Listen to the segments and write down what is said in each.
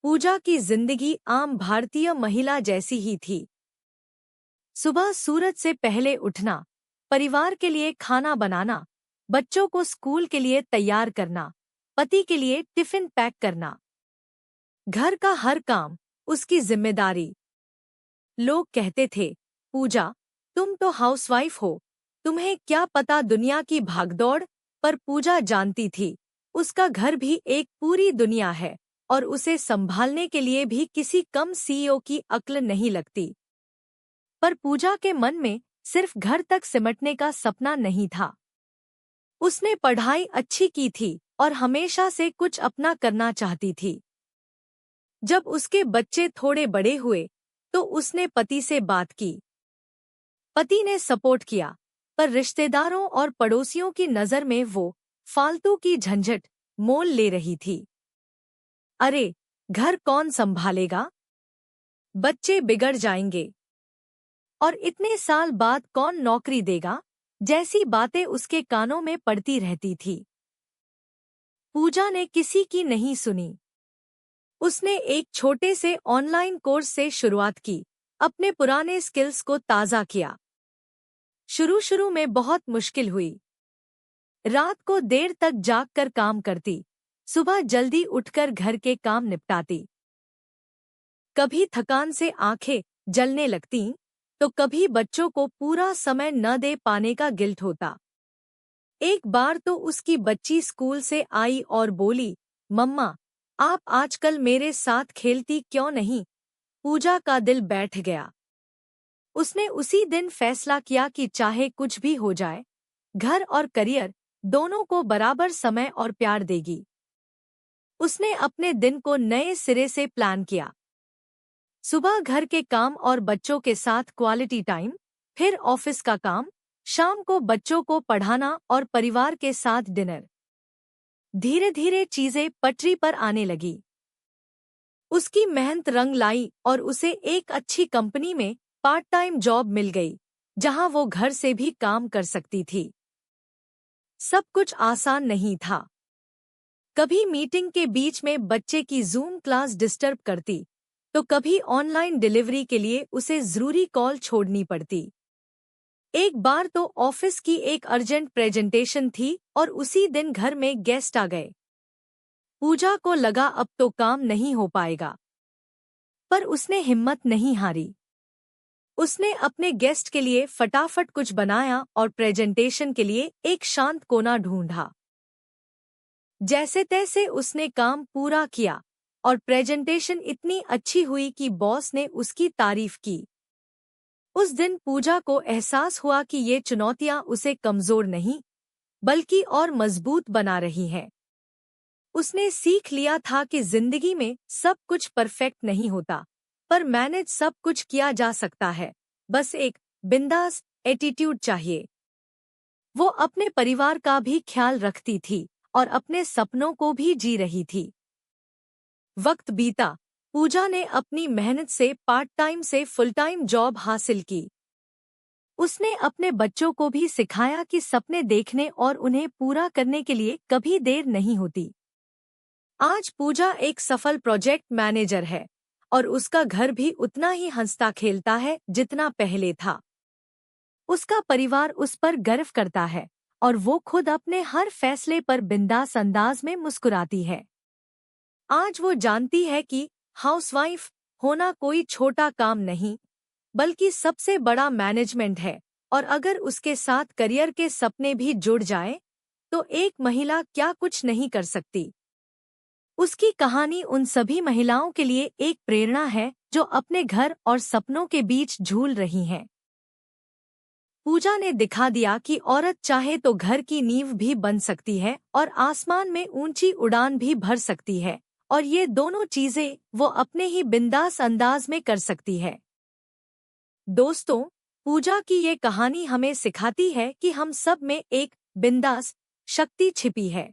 पूजा की जिंदगी आम भारतीय महिला जैसी ही थी। सुबह सूरज से पहले उठना, परिवार के लिए खाना बनाना, बच्चों को स्कूल के लिए तैयार करना, पति के लिए टिफिन पैक करना, घर का हर काम उसकी जिम्मेदारी। लोग कहते थे, पूजा, तुम तो हाउसवाइफ हो, तुम्हें क्या पता दुनिया की भागदौड़। पर पूजा जानती थी, उसका घर भी एक पूरी दुनिया है और उसे संभालने के लिए भी किसी कम सीईओ की अक्ल नहीं लगती। पर पूजा के मन में सिर्फ घर तक सिमटने का सपना नहीं था। उसने पढ़ाई अच्छी की थी और हमेशा से कुछ अपना करना चाहती थी। जब उसके बच्चे थोड़े बड़े हुए तो उसने पति से बात की। पति ने सपोर्ट किया, पर रिश्तेदारों और पड़ोसियों की नज़र में वो फालतू की झंझट मोल ले रही थी। अरे, घर कौन संभालेगा? बच्चे बिगड़ जाएंगे और इतने साल बाद कौन नौकरी देगा? जैसी बातें उसके कानों में पड़ती रहती थी। पूजा ने किसी की नहीं सुनी। उसने एक छोटे से ऑनलाइन कोर्स से शुरुआत की, अपने पुराने स्किल्स को ताज़ा किया। शुरू में बहुत मुश्किल हुई। रात को देर तक जागकर काम करती, सुबह जल्दी उठकर घर के काम निपटाती। कभी थकान से आंखें जलने लगतीं, तो कभी बच्चों को पूरा समय न दे पाने का गिल्ट होता। एक बार तो उसकी बच्ची स्कूल से आई और बोली, मम्मा, आप आजकल मेरे साथ खेलती क्यों नहीं? पूजा का दिल बैठ गया। उसने उसी दिन फैसला किया कि चाहे कुछ भी हो जाए, घर और करियर दोनों को बराबर समय और प्यार देगी। उसने अपने दिन को नए सिरे से प्लान किया। सुबह घर के काम और बच्चों के साथ क्वालिटी टाइम, फिर ऑफिस का काम, शाम को बच्चों को पढ़ाना और परिवार के साथ डिनर। धीरे धीरे चीजें पटरी पर आने लगी। उसकी मेहनत रंग लाई और उसे एक अच्छी कंपनी में पार्ट टाइम जॉब मिल गई, जहां वो घर से भी काम कर सकती थी। सब कुछ आसान नहीं था। कभी मीटिंग के बीच में बच्चे की जूम क्लास डिस्टर्ब करती, तो कभी ऑनलाइन डिलीवरी के लिए उसे जरूरी कॉल छोड़नी पड़ती। एक बार तो ऑफिस की एक अर्जेंट प्रेजेंटेशन थी और उसी दिन घर में गेस्ट आ गए। पूजा को लगा अब तो काम नहीं हो पाएगा, पर उसने हिम्मत नहीं हारी। उसने अपने गेस्ट के लिए फटाफट कुछ बनाया और प्रेजेंटेशन के लिए एक शांत कोना ढूंढा। जैसे तैसे उसने काम पूरा किया और प्रेजेंटेशन इतनी अच्छी हुई कि बॉस ने उसकी तारीफ की। उस दिन पूजा को एहसास हुआ कि ये चुनौतियां उसे कमजोर नहीं, बल्कि और मजबूत बना रही हैं। उसने सीख लिया था कि जिंदगी में सब कुछ परफेक्ट नहीं होता, पर मैनेज सब कुछ किया जा सकता है, बस एक बिंदास एटीट्यूड चाहिए। वो अपने परिवार का भी ख्याल रखती थी और अपने सपनों को भी जी रही थी। वक्त बीता, पूजा ने अपनी मेहनत से पार्ट टाइम से फुल टाइम जॉब हासिल की। उसने अपने बच्चों को भी सिखाया कि सपने देखने और उन्हें पूरा करने के लिए कभी देर नहीं होती। आज पूजा एक सफल प्रोजेक्ट मैनेजर है और उसका घर भी उतना ही हंसता खेलता है जितना पहले था। उसका परिवार उस पर गर्व करता है और वो खुद अपने हर फैसले पर बिंदास अंदाज में मुस्कुराती है। आज वो जानती है कि हाउसवाइफ होना कोई छोटा काम नहीं, बल्कि सबसे बड़ा मैनेजमेंट है, और अगर उसके साथ करियर के सपने भी जुड़ जाएं, तो एक महिला क्या कुछ नहीं कर सकती। उसकी कहानी उन सभी महिलाओं के लिए एक प्रेरणा है जो अपने घर और सपनों के बीच झूल रही हैं। पूजा ने दिखा दिया कि औरत चाहे तो घर की नींव भी बन सकती है और आसमान में ऊंची उड़ान भी भर सकती है, और ये दोनों चीजें वो अपने ही बिंदास अंदाज में कर सकती है। दोस्तों, पूजा की ये कहानी हमें सिखाती है कि हम सब में एक बिंदास शक्ति छिपी है।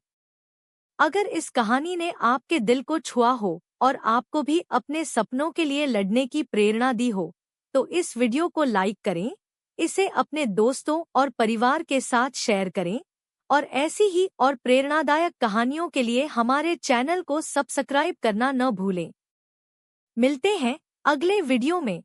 अगर इस कहानी ने आपके दिल को छुआ हो और आपको भी अपने सपनों के लिए लड़ने की प्रेरणा दी हो, तो इस वीडियो को लाइक करें, इसे अपने दोस्तों और परिवार के साथ शेयर करें, और ऐसी ही और प्रेरणादायक कहानियों के लिए हमारे चैनल को सब्सक्राइब करना न भूलें। मिलते हैं अगले वीडियो में।